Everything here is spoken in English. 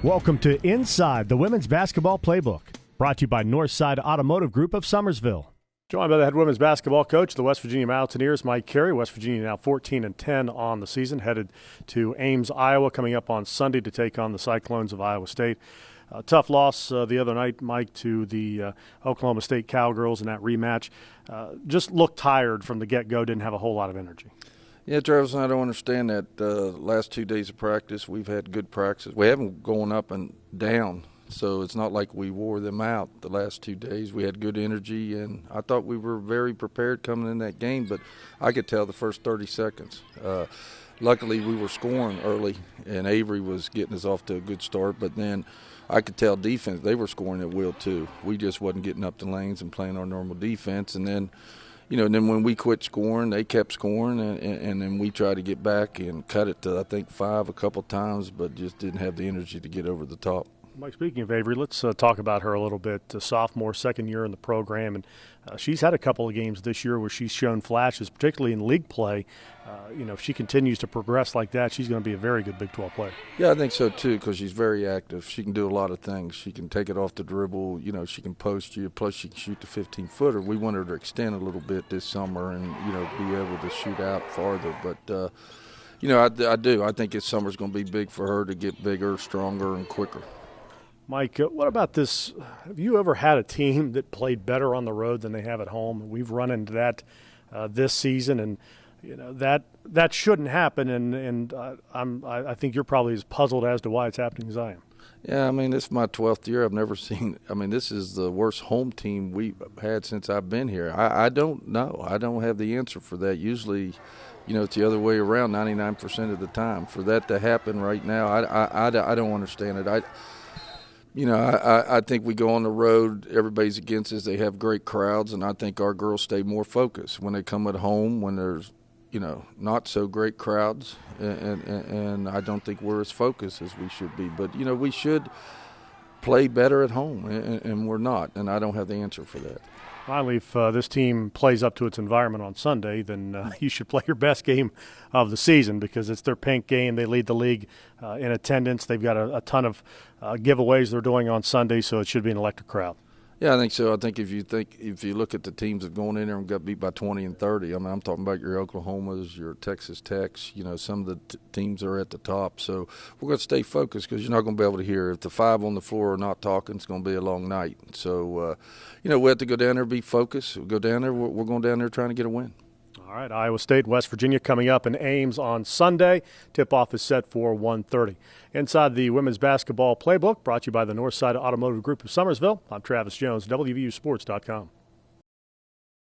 Welcome to Inside the Women's Basketball Playbook, brought to you by Northside Automotive Group of Summersville. Joined by the head women's basketball coach, the West Virginia Mountaineers, Mike Carey. West Virginia now 14-10 on the season, headed to Ames, Iowa, coming up on Sunday to take on the Cyclones of Iowa State. Tough loss the other night, Mike, to the Oklahoma State Cowgirls in that rematch. Just looked tired from the get-go, didn't have a whole lot of energy. Yeah, Travis, I don't understand that. Last 2 days of practice, we've had good practice. We haven't gone up and down, so it's not like we wore them out the last 2 days. We had good energy, and I thought we were very prepared coming in that game, but I could tell the first 30 seconds. Luckily, we were scoring early, and Averee was getting us off to a good start, but then I could tell defense, they were scoring at will too. We just wasn't getting up the lanes and playing our normal defense, and then when we quit scoring, they kept scoring, and then we tried to get back and cut it to, I think, 5 a couple times, but just didn't have the energy to get over the top. Mike, speaking of Averee, let's talk about her a little bit. Sophomore, second year in the program, and she's had a couple of games this year where she's shown flashes, particularly in league play. If she continues to progress like that, she's going to be a very good Big 12 player. Yeah, I think so too, because she's very active. She can do a lot of things. She can take it off the dribble. She can post you. Plus, she can shoot the 15-footer. We want her to extend a little bit this summer and be able to shoot out farther. But I do. I think this summer's going to be big for her to get bigger, stronger, and quicker. Mike, what about this? Have you ever had a team that played better on the road than they have at home? We've run into that this season, and that shouldn't happen. And I think you're probably as puzzled as to why it's happening as I am. Yeah, this is my 12th year. I've never seen. This is the worst home team we've had since I've been here. I don't know. I don't have the answer for that. Usually, it's the other way around 99% of the time. For that to happen right now, I don't understand it. I think we go on the road, everybody's against us. They have great crowds, and I think our girls stay more focused when they come at home, when there's, not so great crowds, and I don't think we're as focused as we should be. But, we should play better at home, and we're not, and I don't have the answer for that. Finally, if this team plays up to its environment on Sunday, then you should play your best game of the season because it's their pink game. They lead the league in attendance. They've got a ton of giveaways they're doing on Sunday, so it should be an electric crowd. Yeah, I think so. I think if you look at the teams that have gone in there and got beat by 20 and 30, I'm talking about your Oklahomas, your Texas Techs, some of the teams are at the top. So we're going to stay focused because you're not going to be able to hear. If the 5 on the floor are not talking, it's going to be a long night. So, we have to go down there and be focused. We'll go down there. We're going down there trying to get a win. All right, Iowa State, West Virginia coming up in Ames on Sunday. Tip-off is set for 1:30. Inside the women's basketball playbook, brought to you by the Northside Automotive Group of Summersville. I'm Travis Jones, WVUSports.com.